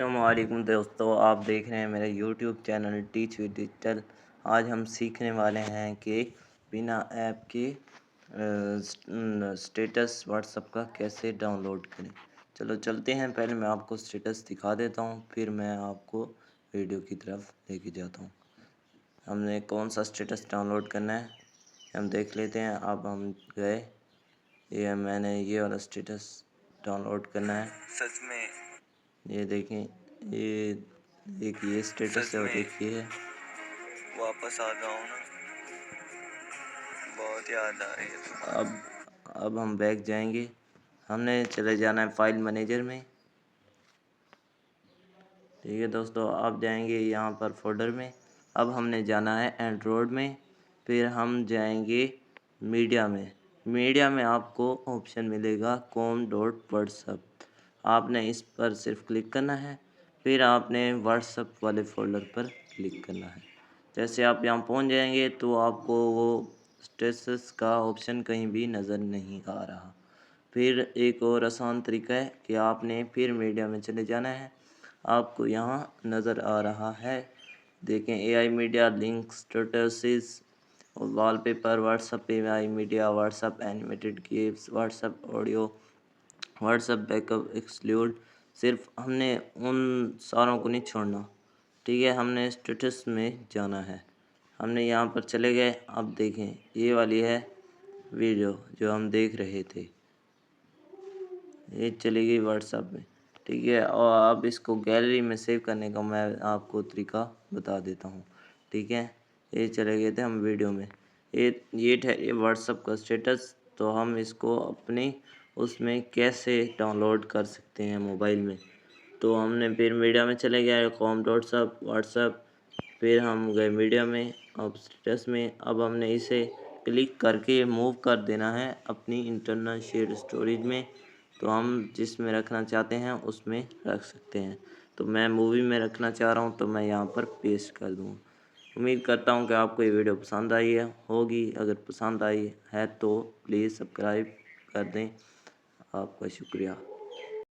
अस्सलामुअलैकुम दोस्तों, आप देख रहे हैं मेरा YouTube channel teach with digital. आज हम सीखने वाले हैं कि बिना ऐप के स्टेटस व्हाट्सएप का कैसे डाउनलोड करें। चलो चलते हैं। पहले मैं आपको स्टेटस दिखा देता हूं, फिर मैं आपको वीडियो की तरफ लेके जाता हूं। हमने कौन सा स्टेटस डाउनलोड करना है हम देख लेते हैं। अब हम गए, ये मैंने ये वाला स्टेटस डाउनलोड करना है। सच में ये देखें, ये एक ये स्टेटस है और एक ये है। वापस आ गया हूँ ना, बहुत याद आ रही है तुम्हारी। अब हम बैक जाएंगे। हमने चले जाना है फाइल मैनेजर में। ठीक है दोस्तों, आप जाएंगे यहाँ पर फोल्डर में। अब हमने जाना है एंड्रॉयड में, फिर हम जाएंगे मीडिया में। मीडिया में आपको ऑप्शन मिलेगा com.whatsapp। आपने इस पर सिर्फ क्लिक करना है, फिर आपने व्हाट्सएप वाले फोल्डर पर क्लिक करना है। जैसे आप यहाँ पहुँच जाएंगे तो आपको वो स्टेटस का ऑप्शन कहीं भी नज़र नहीं आ रहा। फिर एक और आसान तरीका है कि आपने फिर मीडिया में चले जाना है। आपको यहाँ नज़र आ रहा है, देखें, एआई मीडिया लिंक स्टेटसेस और wallpaper, WhatsApp AI media, WhatsApp animated gives, WhatsApp audio, WhatsApp backup exclude. सिर्फ हमने उन सारों को नहीं छोड़ना। ठीक है, हमने स्टेटस में जाना है। हमने यहाँ पर चले गए। अब देखें, ये वाली है वीडियो जो हम देख रहे थे, ये चली गई व्हाट्सएप में। ठीक है, और अब इसको गैलरी में सेव करने का मैं आपको तरीका बता देता हूँ। ठीक है, ये चले गए थे हम वीडियो में। ये ठहरिए व्हाट्सएप का स्टेटस। तो हम इसको अपने उसमें कैसे डाउनलोड कर सकते हैं मोबाइल में। तो हमने फिर मीडिया में चले गए, com.whatsapp व्हाट्सएप, फिर हम गए मीडिया में, अब स्टेटस में। अब हमने इसे क्लिक करके मूव कर देना है अपनी इंटरनल शेयर स्टोरेज में। तो हम जिसमें रखना चाहते हैं उसमें रख सकते हैं। तो मैं मूवी में रखना चाह रहा हूँ, तो मैं यहाँ पर पेस्ट कर दूँ। उम्मीद करता हूँ कि आपको ये वीडियो पसंद आई होगी। अगर पसंद आई है तो प्लीज़ सब्सक्राइब कर दें। आपका शुक्रिया।